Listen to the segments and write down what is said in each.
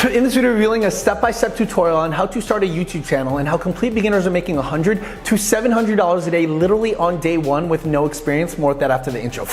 In this video, revealing a step-by-step tutorial on how to start a YouTube channel and how complete beginners are making $100 to $700 a day literally on day one with no experience. More with that after the intro.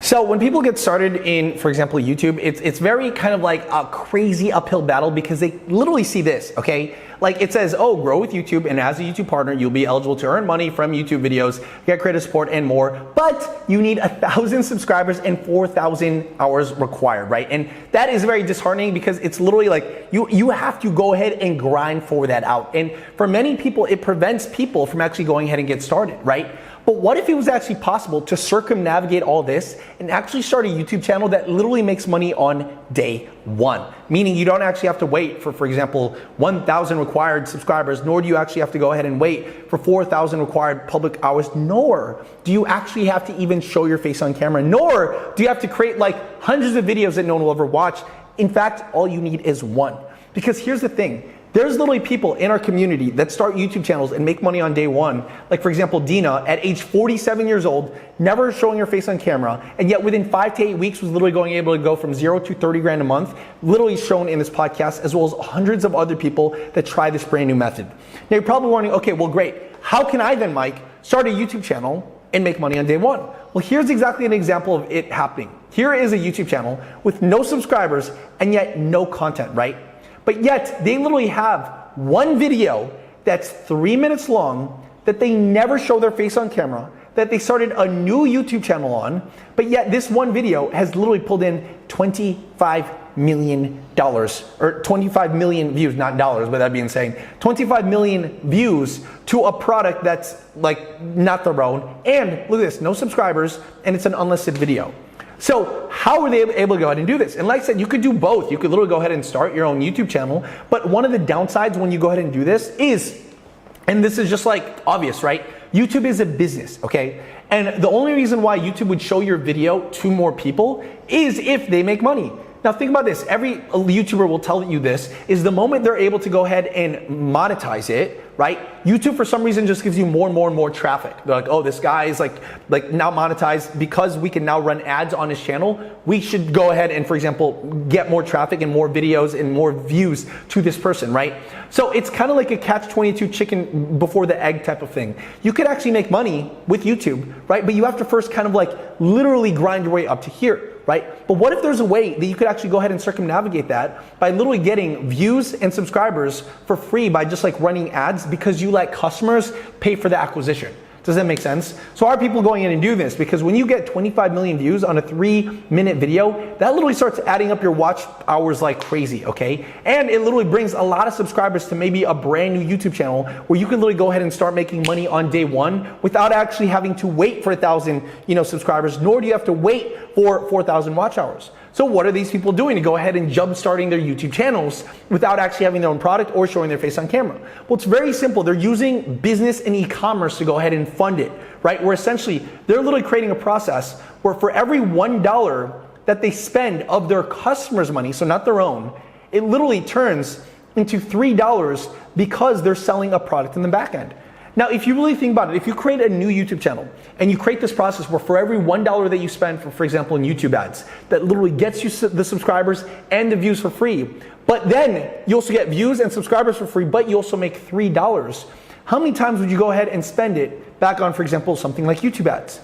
So when people get started in, for example, YouTube, it's very kind of like a crazy uphill battle because they literally see this, okay? Like it says, oh, grow with YouTube, and as a YouTube partner, you'll be eligible to earn money from YouTube videos, get creator support, and more. But you need 1,000 subscribers and 4,000 hours required, right? And that is very disheartening because it's literally like you have to go ahead and grind for that out. And for many people, it prevents people from actually going ahead and get started, right? But what if it was actually possible to circumnavigate all this and actually start a YouTube channel that literally makes money on day one? Meaning you don't actually have to wait for example, 1,000 required subscribers, nor do you actually have to go ahead and wait for 4,000 required public hours, nor do you actually have to even show your face on camera, nor do you have to create like hundreds of videos that no one will ever watch. In fact, all you need is one. Because here's the thing. There's literally people in our community that start YouTube channels and make money on day one. Like for example, Dina at age 47 years old, never showing her face on camera, and yet within 5 to 8 weeks was literally able to go from 0 to 30 grand a month, literally shown in this podcast, as well as hundreds of other people that try this brand new method. Now you're probably wondering, okay, well great. How can I then, Mike, start a YouTube channel and make money on day one? Well, here's exactly an example of it happening. Here is a YouTube channel with no subscribers and yet no content, right? But yet they literally have one video that's 3 minutes long that they never show their face on camera, that they started a new YouTube channel on, but yet this one video has literally pulled in $25 million, or 25 million views, not dollars, but that'd be insane. 25 million views to a product that's like not their own. And look at this, no subscribers, and it's an unlisted video. So how were they able to go ahead and do this? And like I said, you could do both. You could literally go ahead and start your own YouTube channel. But one of the downsides when you go ahead and do this is, and this is just like obvious, right? YouTube is a business, okay? And the only reason why YouTube would show your video to more people is if they make money. Now think about this, every YouTuber will tell you this, is the moment they're able to go ahead and monetize it, right? YouTube for some reason just gives you more and more and more traffic. They're like, oh, this guy is like now monetized because we can now run ads on his channel. We should go ahead and, for example, get more traffic and more videos and more views to this person, right? So it's kind of like a catch-22 chicken before the egg type of thing. You could actually make money with YouTube, right? But you have to first kind of like literally grind your way up to here, right? But what if there's a way that you could actually go ahead and circumnavigate that by literally getting views and subscribers for free by just like running ads because you let customers pay for the acquisition? Does that make sense? So are people going in and do this? Because when you get 25 million views on a 3-minute video, that literally starts adding up your watch hours like crazy, okay? And it literally brings a lot of subscribers to maybe a brand new YouTube channel where you can literally go ahead and start making money on day one without actually having to wait for 1,000, subscribers, nor do you have to wait for 4,000 watch hours. So what are these people doing to go ahead and jump starting their YouTube channels without actually having their own product or showing their face on camera? Well, it's very simple. They're using business and e-commerce to go ahead and fund it, right? Where essentially they're literally creating a process where for every $1 that they spend of their customers' money, so not their own, it literally turns into $3 because they're selling a product in the back end. Now, if you really think about it, if you create a new YouTube channel and you create this process where for every $1 that you spend for example, in YouTube ads, that literally gets you the subscribers and the views for free, but then you also get views and subscribers for free, but you also make $3, how many times would you go ahead and spend it back on, for example, something like YouTube ads?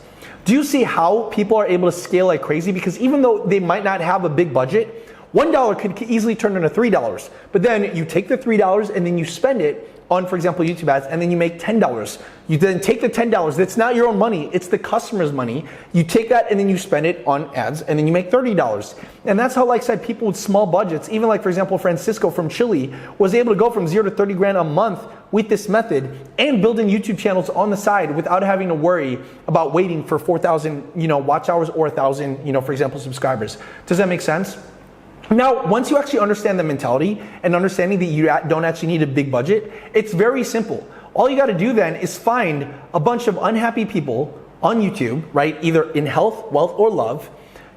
Do you see how people are able to scale like crazy? Because even though they might not have a big budget, $1 could easily turn into $3, but then you take the $3 and then you spend it on, for example, YouTube ads, and then you make $10. You then take the $10, that's not your own money, it's the customer's money. You take that and then you spend it on ads, and then you make $30. And that's how, like I said, people with small budgets, even like, for example, Francisco from Chile, was able to go from 0 to 30 grand a month with this method and building YouTube channels on the side without having to worry about waiting for 4,000, watch hours or 1,000, for example, subscribers. Does that make sense? Now, once you actually understand the mentality and understanding that you don't actually need a big budget, it's very simple. All you got to do then is find a bunch of unhappy people on YouTube, right? Either in health, wealth, or love.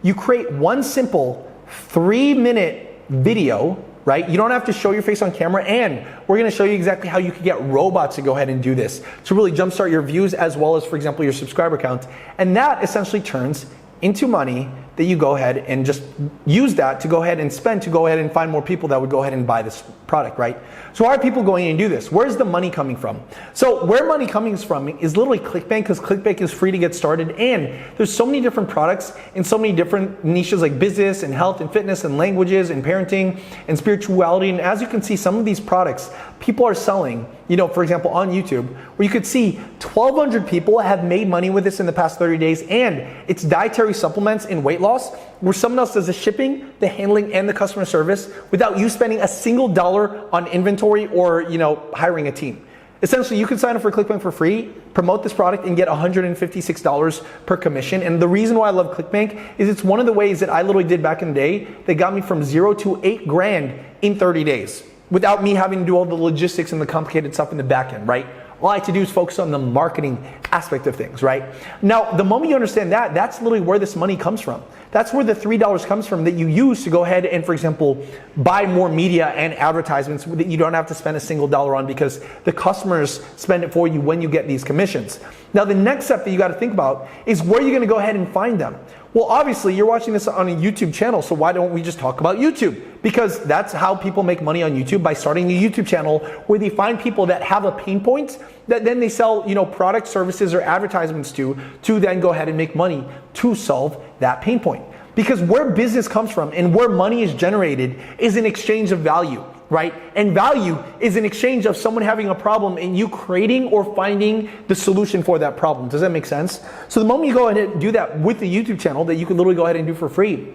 You create one simple 3-minute video right? You don't have to show your face on camera, and we're gonna show you exactly how you can get robots to go ahead and do this to really jumpstart your views as well as, for example, your subscriber count. And that essentially turns into money that you go ahead and just use that to go ahead and spend to go ahead and find more people that would go ahead and buy this product, right? So why are people going in and do this? Where's the money coming from? So where money coming from is literally ClickBank, because ClickBank is free to get started, and there's so many different products in so many different niches like business and health and fitness and languages and parenting and spirituality. And as you can see, some of these products people are selling, you know, for example, on YouTube, where you could see 1,200 people have made money with this in the past 30 days, and it's dietary supplements and weight loss, where someone else does the shipping, the handling, and the customer service without you spending a single dollar on inventory or, you know, hiring a team. Essentially, you can sign up for ClickBank for free, promote this product, and get $156 per commission. And the reason why I love ClickBank is it's one of the ways that I literally did back in the day that got me from 0 to 8 grand in 30 days without me having to do all the logistics and the complicated stuff in the back end, right? All I had to do is focus on the marketing aspect of things, right? Now, the moment you understand that, that's literally where this money comes from. That's where the $3 comes from that you use to go ahead and, for example, buy more media and advertisements that you don't have to spend a single dollar on because the customers spend it for you when you get these commissions. Now, the next step that you got to think about is where you're going to go ahead and find them. Well, obviously, you're watching this on a YouTube channel, so why don't we just talk about YouTube? Because that's how people make money on YouTube, by starting a YouTube channel where they find people that have a pain point that then they sell, you know, product, services, or advertisements to then go ahead and make money to solve that pain point. Because where business comes from and where money is generated is an exchange of value, right? And value is an exchange of someone having a problem and you creating or finding the solution for that problem. Does that make sense? So the moment you go ahead and do that with the YouTube channel that you can literally go ahead and do for free,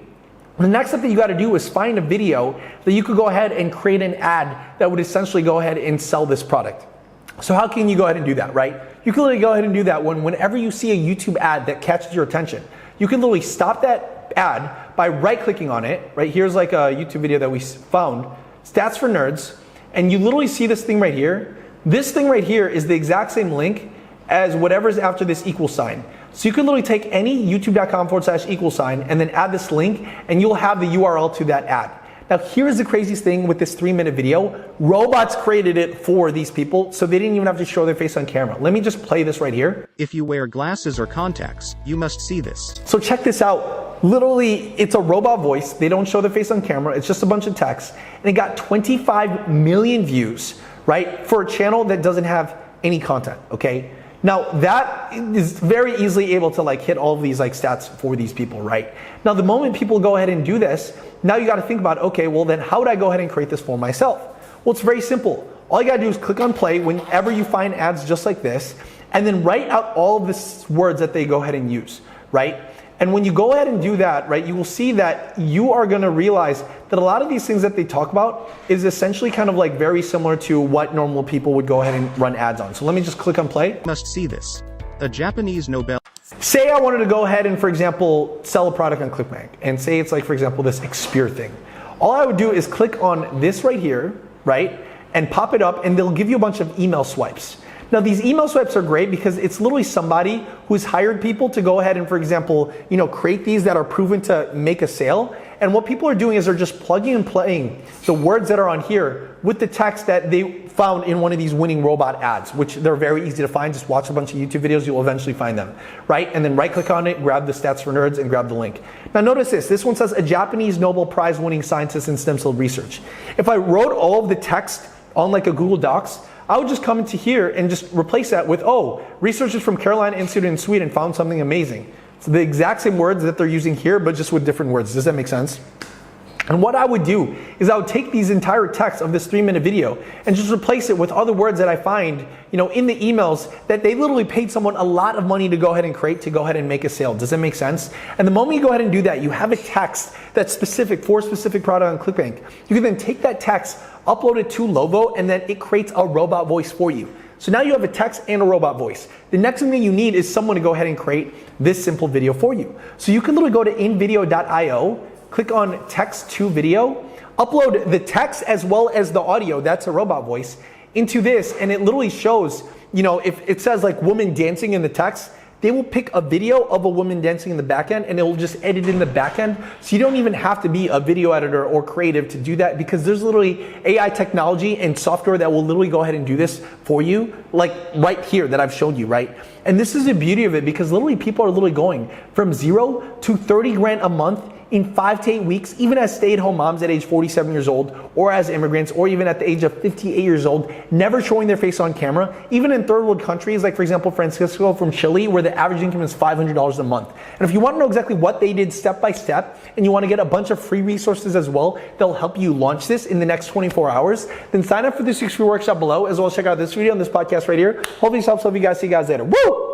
the next step that you got to do is find a video that you could go ahead and create an ad that would essentially go ahead and sell this product. So how can you go ahead and do that, right? You can literally go ahead and do that whenever you see a YouTube ad that catches your attention. You can literally stop that ad by right-clicking on it, right? Here's like a YouTube video that we found, Stats for Nerds, and you literally see this thing right here. This thing right here is the exact same link as whatever's after this equal sign. So you can literally take any youtube.com/equal sign and then add this link and you'll have the URL to that ad. Now here's the craziest thing with this 3-minute video. Robots created it for these people, so they didn't even have to show their face on camera. Let me just play this right here. If you wear glasses or contacts, you must see this. So check this out. Literally, it's a robot voice. They don't show their face on camera. It's just a bunch of text. And it got 25 million views, right? For a channel that doesn't have any content, okay? Now that is very easily able to like hit all of these like stats for these people, right? Now the moment people go ahead and do this, now you gotta think about, okay, well then how would I go ahead and create this for myself? Well, it's very simple. All you gotta do is click on play whenever you find ads just like this, and then write out all of the words that they go ahead and use, right? And when you go ahead and do that, right, you will see that you are gonna realize that a lot of these things that they talk about is essentially kind of like very similar to what normal people would go ahead and run ads on. So let me just click on play. Must see this. A Japanese Nobel. Say I wanted to go ahead and, for example, sell a product on ClickBank, and say it's like, for example, this Expire thing. All I would do is click on this right here, right, and pop it up, and they'll give you a bunch of email swipes. Now these email swipes are great because it's literally somebody who's hired people to go ahead and, for example, you know, create these that are proven to make a sale. And what people are doing is they're just plugging and playing the words that are on here with the text that they found in one of these winning robot ads, which they're very easy to find. Just watch a bunch of YouTube videos, you'll eventually find them, right? And then right click on it, grab the Stats for Nerds and grab the link. Now notice this one says a Japanese Nobel Prize winning scientist in stem cell research. If I wrote all of the text on like a Google Docs, I would just come into here and just replace that with, oh, researchers from Carolina Institute in Sweden found something amazing. It's the exact same words that they're using here, but just with different words. Does that make sense? And what I would do is I would take these entire texts of this 3-minute video and just replace it with other words that I find, you know, in the emails that they literally paid someone a lot of money to go ahead and create to go ahead and make a sale. Does that make sense? And the moment you go ahead and do that, you have a text that's specific for a specific product on ClickBank. You can then take that text, upload it to Lovo, and then it creates a robot voice for you. So now you have a text and a robot voice. The next thing that you need is someone to go ahead and create this simple video for you. So you can literally go to invideo.io, click on text to video, upload the text as well as the audio, that's a robot voice, into this, and it literally shows, you know, if it says like woman dancing in the text, they will pick a video of a woman dancing in the back end and it will just edit in the back end. So you don't even have to be a video editor or creative to do that, because there's literally AI technology and software that will literally go ahead and do this for you, like right here that I've shown you, right? And this is the beauty of it, because literally people are literally going from 0 to 30 grand a month in 5 to 8 weeks, even as stay-at-home moms at age 47 years old, or as immigrants, or even at the age of 58 years old, never showing their face on camera. Even in third world countries, like for example, Francisco from Chile, where the average income is $500 a month. And if you want to know exactly what they did step by step, and you want to get a bunch of free resources as well, that'll help you launch this in the next 24 hours, then sign up for this 6 free workshop below, as well as check out this video on this podcast right here. Hopefully this helps. Love you guys. See you guys later. Woo!